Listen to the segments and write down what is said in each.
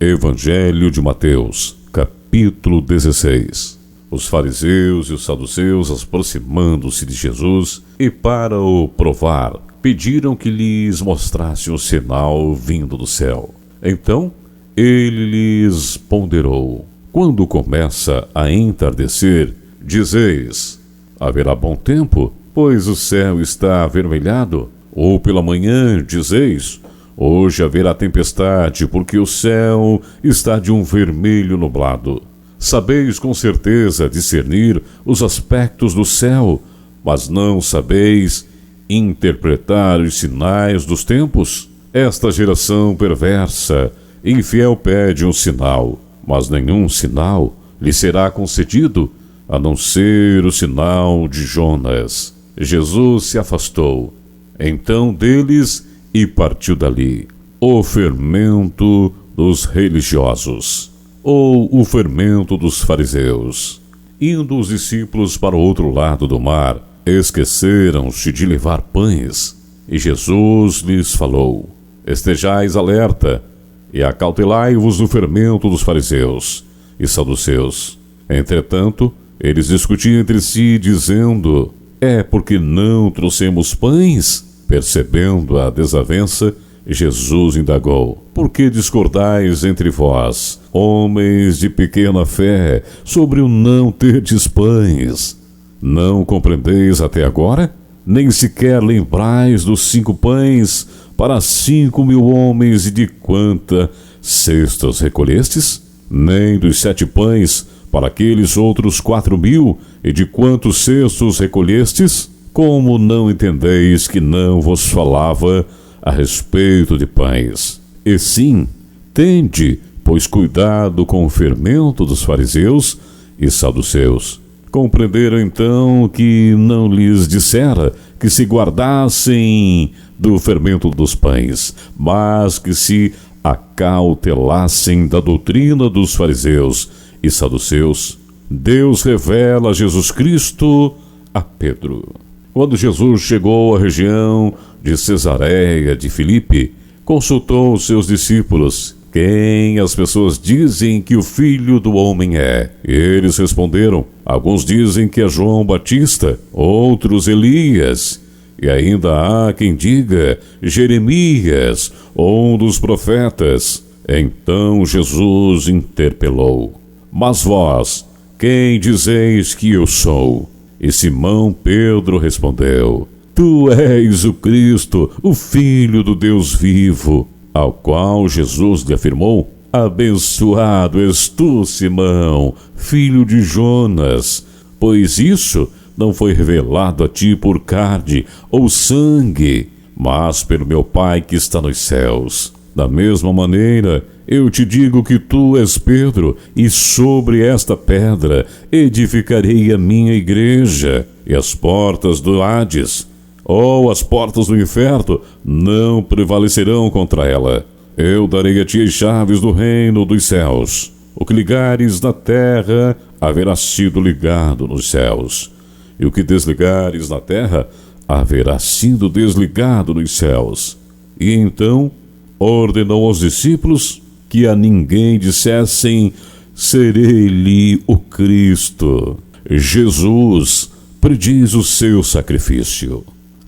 Evangelho de Mateus, capítulo 16. Os fariseus e os saduceus, aproximando-se de Jesus e para o provar, pediram que lhes mostrasse um sinal vindo do céu. Então, ele lhes ponderou: quando começa a entardecer, dizeis: haverá bom tempo, pois o céu está avermelhado? Ou pela manhã, dizeis: hoje haverá tempestade, porque o céu está de um vermelho nublado. Sabeis com certeza discernir os aspectos do céu, mas não sabeis interpretar os sinais dos tempos? Esta geração perversa, infiel, pede um sinal, mas nenhum sinal lhe será concedido, a não ser o sinal de Jonas. Jesus se afastou, então, deles e partiu dali. O fermento dos religiosos, ou o fermento dos fariseus. Indo os discípulos para o outro lado do mar, esqueceram-se de levar pães, e Jesus lhes falou: estejais alerta, e acautelai-vos do fermento dos fariseus e saduceus. Entretanto, eles discutiam entre si, dizendo: é porque não trouxemos pães? Percebendo a desavença, Jesus indagou: por que discordais entre vós, homens de pequena fé, sobre o não terdes pães? Não compreendeis até agora? Nem sequer lembrais dos 5 pães para 5.000 homens, e de quanta cestas recolhestes? Nem dos 7 pães para aqueles outros 4.000, e de quantos cestos recolhestes? Como não entendeis que não vos falava a respeito de pães? E sim, tende, pois, cuidado com o fermento dos fariseus e saduceus. Compreenderam então que não lhes dissera que se guardassem do fermento dos pães, mas que se acautelassem da doutrina dos fariseus e saduceus. Deus revela Jesus Cristo a Pedro. Quando Jesus chegou à região de Cesareia de Filipe, consultou os seus discípulos: quem as pessoas dizem que o Filho do Homem é? Eles responderam: alguns dizem que é João Batista, outros Elias, e ainda há quem diga Jeremias ou um dos profetas. Então Jesus interpelou: mas vós, quem dizeis que eu sou? E Simão Pedro respondeu: tu és o Cristo, o Filho do Deus vivo. Ao qual Jesus lhe afirmou: abençoado és tu, Simão, filho de Jonas, pois isso não foi revelado a ti por carne ou sangue, mas pelo meu Pai que está nos céus. Da mesma maneira, eu te digo que tu és Pedro, e sobre esta pedra edificarei a minha igreja, e as portas do Hades, ou as portas do inferno, não prevalecerão contra ela. Eu darei a ti as chaves do reino dos céus. O que ligares na terra haverá sido ligado nos céus, e o que desligares na terra haverá sido desligado nos céus. E então ordenou aos discípulos que a ninguém dissessem: serei-lhe o Cristo. Jesus prediz o seu sacrifício.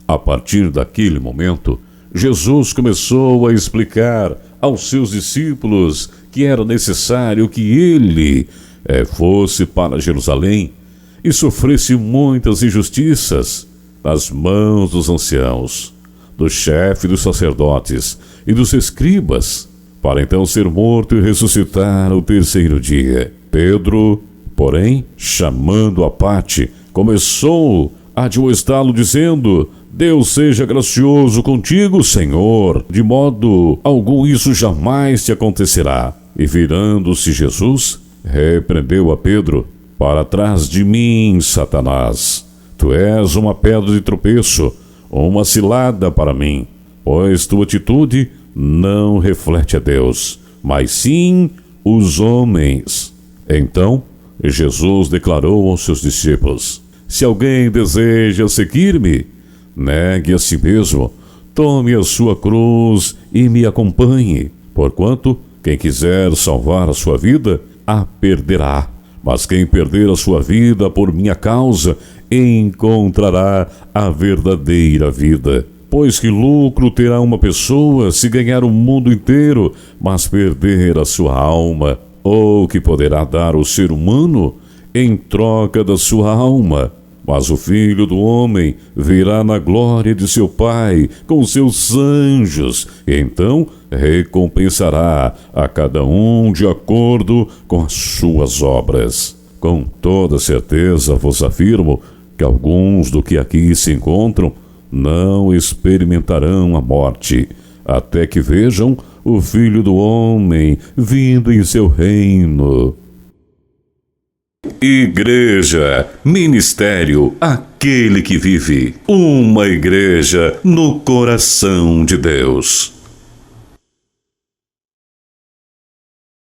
A partir daquele momento, Jesus começou a explicar aos seus discípulos que era necessário que ele fosse para Jerusalém e sofresse muitas injustiças nas mãos dos anciãos, do chefe dos sacerdotes e dos escribas, para então ser morto e ressuscitar ao 3º dia. Pedro, porém, chamando à parte, começou a admoestá-lo, dizendo: Deus seja gracioso contigo, Senhor, de modo algum isso jamais te acontecerá. E virando-se Jesus, repreendeu a Pedro: para trás de mim, Satanás, tu és uma pedra de tropeço, uma cilada para mim, pois tua atitude não reflete a Deus, mas sim os homens. Então Jesus declarou aos seus discípulos: se alguém deseja seguir-me, negue a si mesmo, tome a sua cruz e me acompanhe. Porquanto Quem quiser salvar a sua vida, a perderá. Mas quem perder a sua vida por minha causa, encontrará a verdadeira vida. Pois que lucro terá uma pessoa se ganhar o mundo inteiro, mas perder a sua alma? Ou que poderá dar o ser humano em troca da sua alma? Mas o Filho do Homem virá na glória de seu Pai com seus anjos, e então recompensará a cada um de acordo com as suas obras. Com toda certeza vos afirmo que alguns do que aqui se encontram não experimentarão a morte, até que vejam o Filho do Homem vindo em seu reino. Igreja, ministério, aquele que vive. Uma igreja no coração de Deus.